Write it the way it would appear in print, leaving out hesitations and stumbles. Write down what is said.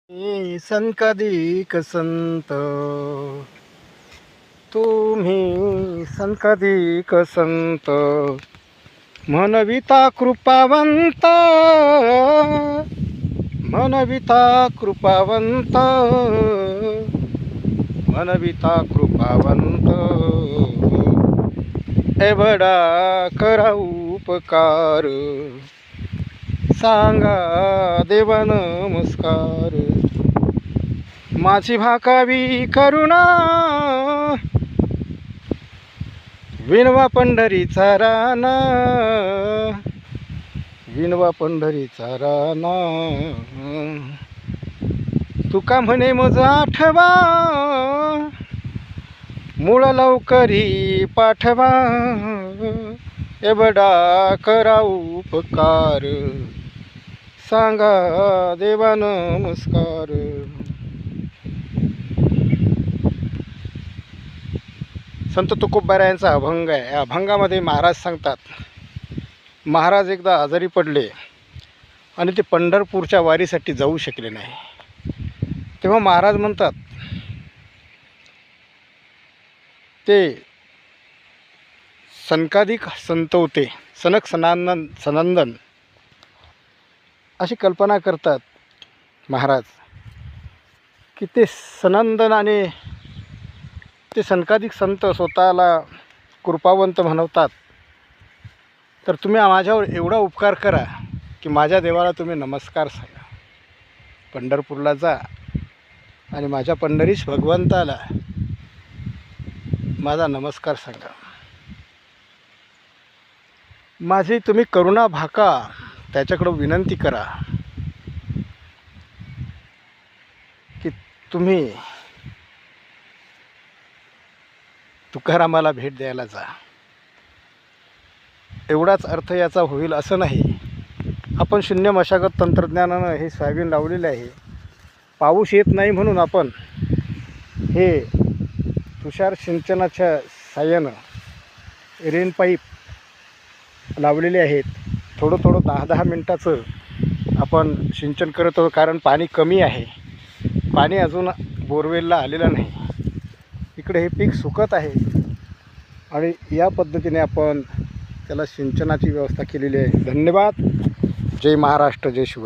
संकदिक संत तुम्ही संकदिक संत म्हणविता कृपावंत म्हणविता कृपावंत म्हणविता कृपावंत एवढा करा उपकार सांगा देवा नमस्कार माझी भाकावी करुणा विनवा पंढरीचा राना विनवा पंढरीचा राना तुका म्हणे मज आठवा मूळ लवकरी पाठवा एवढा करा उपकार सांगा देवा नमस्कार. संत तुकोबारायांचा अभंग आहे. या अभंगामध्ये महाराज सांगतात, महाराज एकदा आजारी पडले आणि ते पंढरपूरच्या वारीसाठी जाऊ शकले नाही. तेव्हा महाराज म्हणतात, ते सनकादिक संत होते, सनक सनंदन अशी कल्पना करतात महाराज की ते सनंदन आणि ते सनकादिक संत स्वतःला कृपावंत म्हणवतात. तर तुम्ही माझ्यावर एवढा उपकार करा की माझ्या देवाला तुम्ही नमस्कार सांगा. पंढरपूरला जा आणि माझ्या पंढरीश भगवंताला माझा नमस्कार सांगा. माझी तुम्ही करुणा भाका त्याच्याकडं विनंती करा की तुम्ही तुकारामाला भेट द्यायला जा. एवढाच अर्थ याचा होईल असं नाही. आपण शून्य मशागत तंत्रज्ञानानं हे सोयाबीन लावलेले आहे. पाऊस येत नाही म्हणून आपण हे तुषार सिंचनाच्या साहाय्यानं रेन पाईप लावलेले आहेत. थोडं 10-10 मिनटाचं आपण सिंचन करत आहोत, कारण पाणी कमी आहे. पाणी अजून बोरवेलला आलेलं नाही. इकडे हे पीक सुकत आहे आणि या पद्धतीने आपण त्याला सिंचनाची व्यवस्था केलेली आहे. धन्यवाद. जय महाराष्ट्र, जय शिवराय.